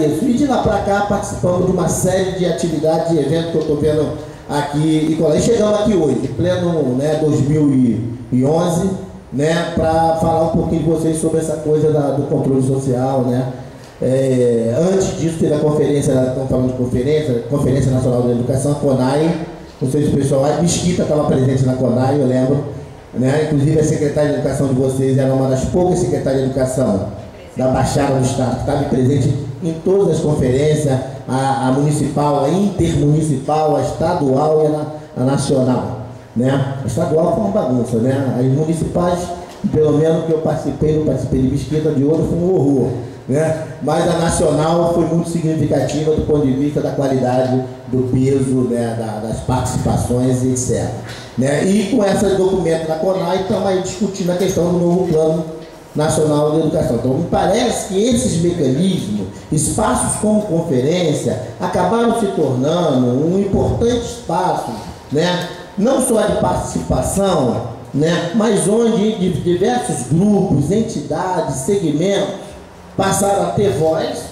isso. E de lá para cá participamos de uma série de atividades e eventos que eu estou vendo aqui. E chegamos aqui hoje, em pleno 2011, para falar um pouquinho de vocês sobre essa coisa do controle social. Antes disso teve a conferência, estamos falando de Conferência Nacional da Educação, a CONAE. Não sei se o pessoal, a Mesquita estava presente na CONAE, eu lembro. Inclusive a secretária de Educação de vocês era uma das poucas secretárias de Educação da Baixada do Estado, que estava presente em todas as conferências, a municipal, a intermunicipal, a estadual e a nacional. A estadual foi uma bagunça, as municipais, pelo menos que eu participei, não participei de Mesquita, de outra foi um horror. Mas a nacional foi muito significativa do ponto de vista da qualidade, do peso, das participações, etc. E com esse documento da CONAE, estamos aí discutindo a questão do novo Plano Nacional de Educação. Então, me parece que esses mecanismos, espaços como conferência, acabaram se tornando um importante espaço, não só de participação, mas onde diversos grupos, entidades, segmentos, passaram a ter voz,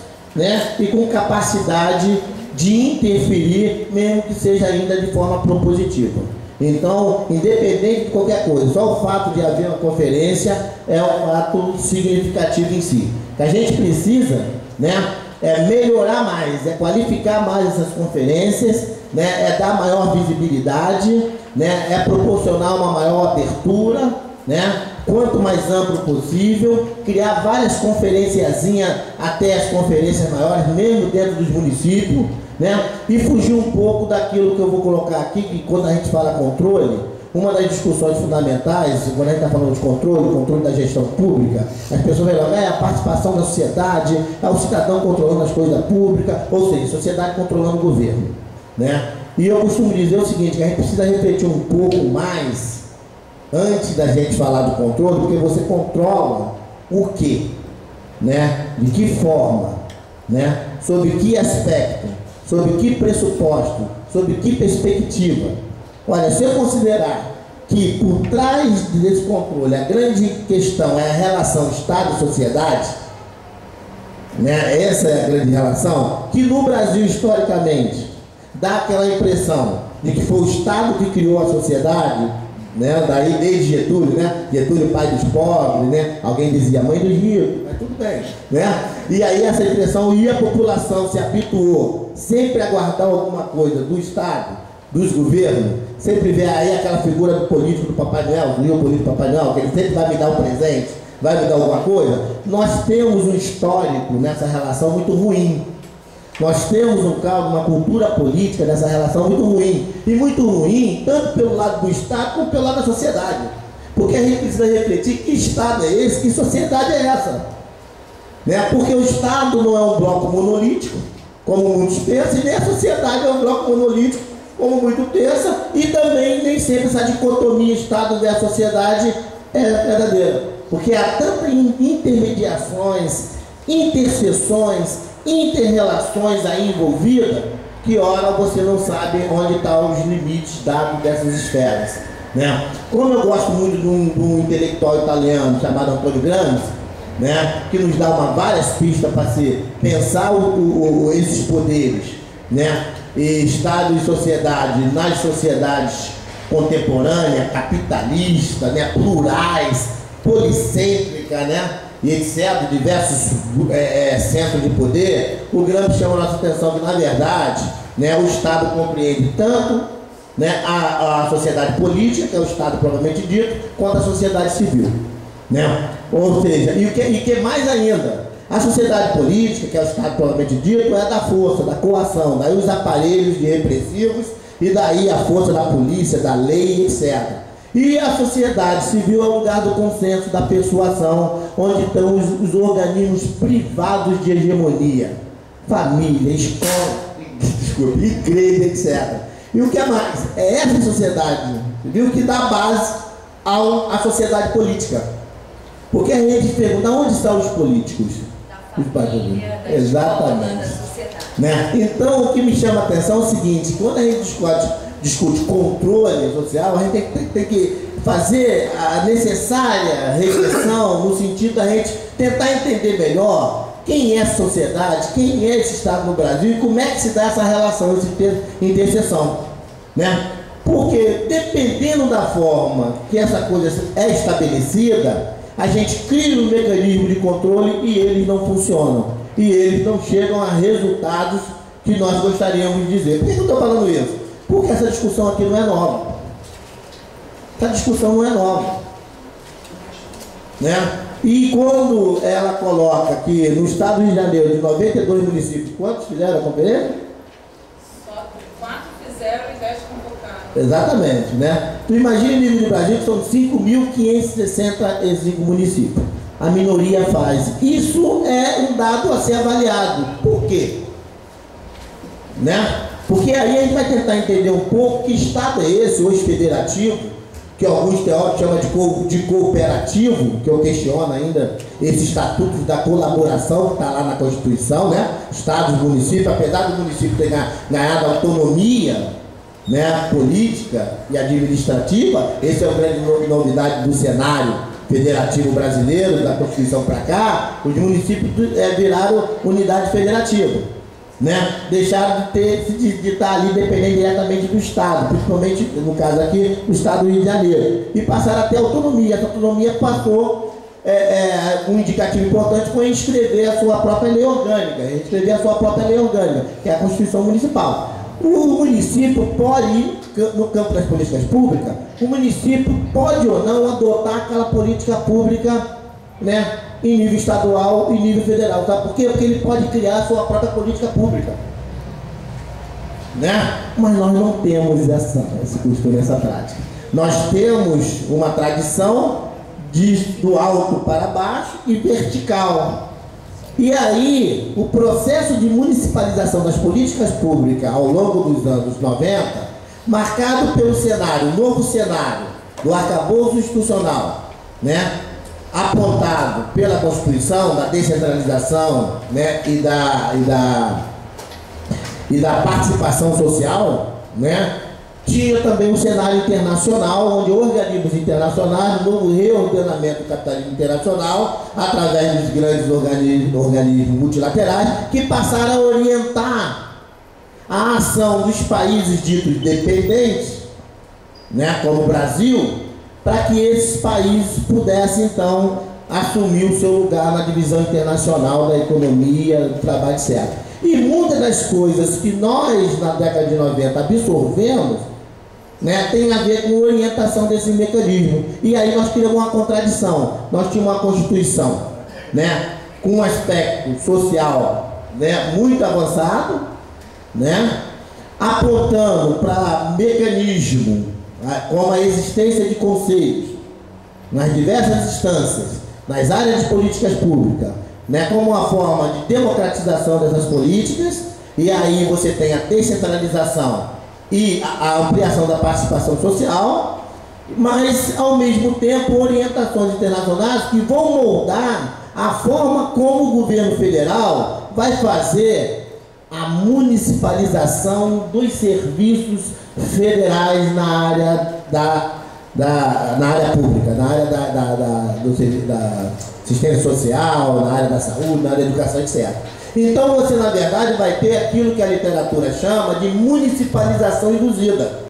e com capacidade de interferir, mesmo que seja ainda de forma propositiva. Então, independente de qualquer coisa, só o fato de haver uma conferência é um fato significativo em si. O que a gente precisa, é melhorar mais, é qualificar mais essas conferências, é dar maior visibilidade, é proporcionar uma maior abertura, quanto mais amplo possível, criar várias conferenciazinhas até as conferências maiores, mesmo dentro dos municípios, e fugir um pouco daquilo que eu vou colocar aqui, que quando a gente fala controle, uma das discussões fundamentais, quando a gente está falando de controle da gestão pública, as pessoas falam, a participação da sociedade, é o cidadão controlando as coisas públicas, ou seja, a sociedade controlando o governo. E eu costumo dizer o seguinte, que a gente precisa refletir um pouco mais antes da gente falar do controle, porque você controla o quê? De que forma? Sobre que aspecto? Sobre que pressuposto? Sobre que perspectiva? Olha, se eu considerar que por trás desse controle a grande questão é a relação Estado-sociedade, essa é a grande relação, que no Brasil historicamente dá aquela impressão de que foi o Estado que criou a sociedade, daí desde Getúlio, Getúlio pai dos pobres, alguém dizia mãe dos ricos, mas tudo bem, e aí essa impressão, e a população se habituou sempre a guardar alguma coisa do Estado, dos governos, sempre vê aí aquela figura do político do Papai Noel, do político do Papai Noel, que ele sempre vai me dar um presente, vai me dar alguma coisa. Nós temos um histórico nessa relação muito ruim. Nós temos uma cultura política dessa relação muito ruim. E muito ruim, tanto pelo lado do Estado, como pelo lado da sociedade. Porque a gente precisa refletir que Estado é esse, que sociedade é essa. Porque o Estado não é um bloco monolítico, como muitos pensam, e nem a sociedade é um bloco monolítico, como muito pensa, e também nem sempre essa dicotomia Estado versus sociedade é verdadeira. Porque há tantas intermediações, interseções, inter-relações aí envolvidas, que ora você não sabe onde estão os limites dados dessas esferas. Como eu gosto muito de um intelectual italiano chamado Antônio Gramsci, que nos dá várias pistas para se pensar esses poderes, Estado e sociedade, nas sociedades contemporâneas, capitalistas, plurais, policêntricas, e etc., diversos centros de poder, o Gramsci chama a nossa atenção que, na verdade, o Estado compreende tanto a sociedade política, que é o Estado propriamente dito, quanto a sociedade civil. Ou seja, e que mais ainda, a sociedade política, que é o Estado propriamente dito, é da força, da coação, daí os aparelhos de repressivos, e daí a força da polícia, da lei, etc. E a sociedade civil é o lugar do consenso, da persuasão, onde estão os organismos privados de hegemonia. Família, escola, igreja, etc. E o que é mais? É essa sociedade civil que dá base à sociedade política. Porque a gente pergunta, onde estão os políticos? Os família, exatamente. Então, o que me chama a atenção é o seguinte, quando a gente discute controle social, a gente tem que fazer a necessária reflexão no sentido da gente tentar entender melhor quem é a sociedade, quem é esse Estado no Brasil e como é que se dá essa relação, essa interseção, né? Porque dependendo da forma que essa coisa é estabelecida, a gente cria um mecanismo de controle e eles não funcionam. E eles não chegam a resultados que nós gostaríamos de dizer. Por que eu estou falando isso? Porque essa discussão aqui não é nova. Essa discussão não é nova, né? E quando ela coloca que no estado do Rio de Janeiro, de 92 municípios, quantos fizeram a conferência? Só 4 fizeram e 10 convocaram. Exatamente, né? Tu imagina o nível do Brasil que são 5.565 municípios. A minoria faz. Isso é um dado a ser avaliado. Por quê? Né? Porque aí a gente vai tentar entender um pouco que estado é esse, hoje federativo, que alguns teóricos chamam de cooperativo, que eu questiono ainda esse estatuto da colaboração que está lá na Constituição, né? Estados e municípios, apesar do município ter ganhado autonomia, né, política e administrativa, essa é a grande novidade do cenário federativo brasileiro, da Constituição para cá, os municípios viraram unidade federativa, né? Deixaram de estar ali dependendo diretamente do Estado, principalmente, no caso aqui, do Estado do Rio de Janeiro, e passaram a ter autonomia. Essa autonomia passou, um indicativo importante foi inscrever a sua própria lei orgânica, que é a Constituição Municipal. O município pode ir, no campo das políticas públicas, o município pode ou não adotar aquela política pública, né, em nível estadual e nível federal. Sabe por quê? Porque ele pode criar a sua própria política pública, né? Mas nós não temos esse costume, essa prática. Nós temos uma tradição do alto para baixo e vertical. E aí, o processo de municipalização das políticas públicas ao longo dos anos 90, marcado pelo novo cenário do arcabouço institucional, né, apontado pela Constituição, da descentralização, né, e da participação social, né, tinha também um cenário internacional, onde organismos internacionais, um novo reordenamento do capitalismo internacional, através dos grandes organismos multilaterais, que passaram a orientar a ação dos países ditos dependentes, né, como o Brasil, para que esses países pudessem, então, assumir o seu lugar na divisão internacional da economia, do trabalho, etc. E muitas das coisas que nós, na década de 90, absorvemos, né, tem a ver com a orientação desse mecanismo. E aí nós criamos uma contradição. Nós tínhamos uma Constituição, né, com um aspecto social, né, muito avançado, né, apontando para mecanismo, como a existência de conceitos nas diversas instâncias, nas áreas de políticas públicas, né, como uma forma de democratização dessas políticas. E aí você tem a descentralização e a ampliação da participação social, mas ao mesmo tempo orientações internacionais que vão moldar a forma como o governo federal vai fazer a municipalização dos serviços federais na área na área pública, na área da assistência social, na área da saúde, na área da educação, etc. Então você, na verdade, vai ter aquilo que a literatura chama de municipalização induzida.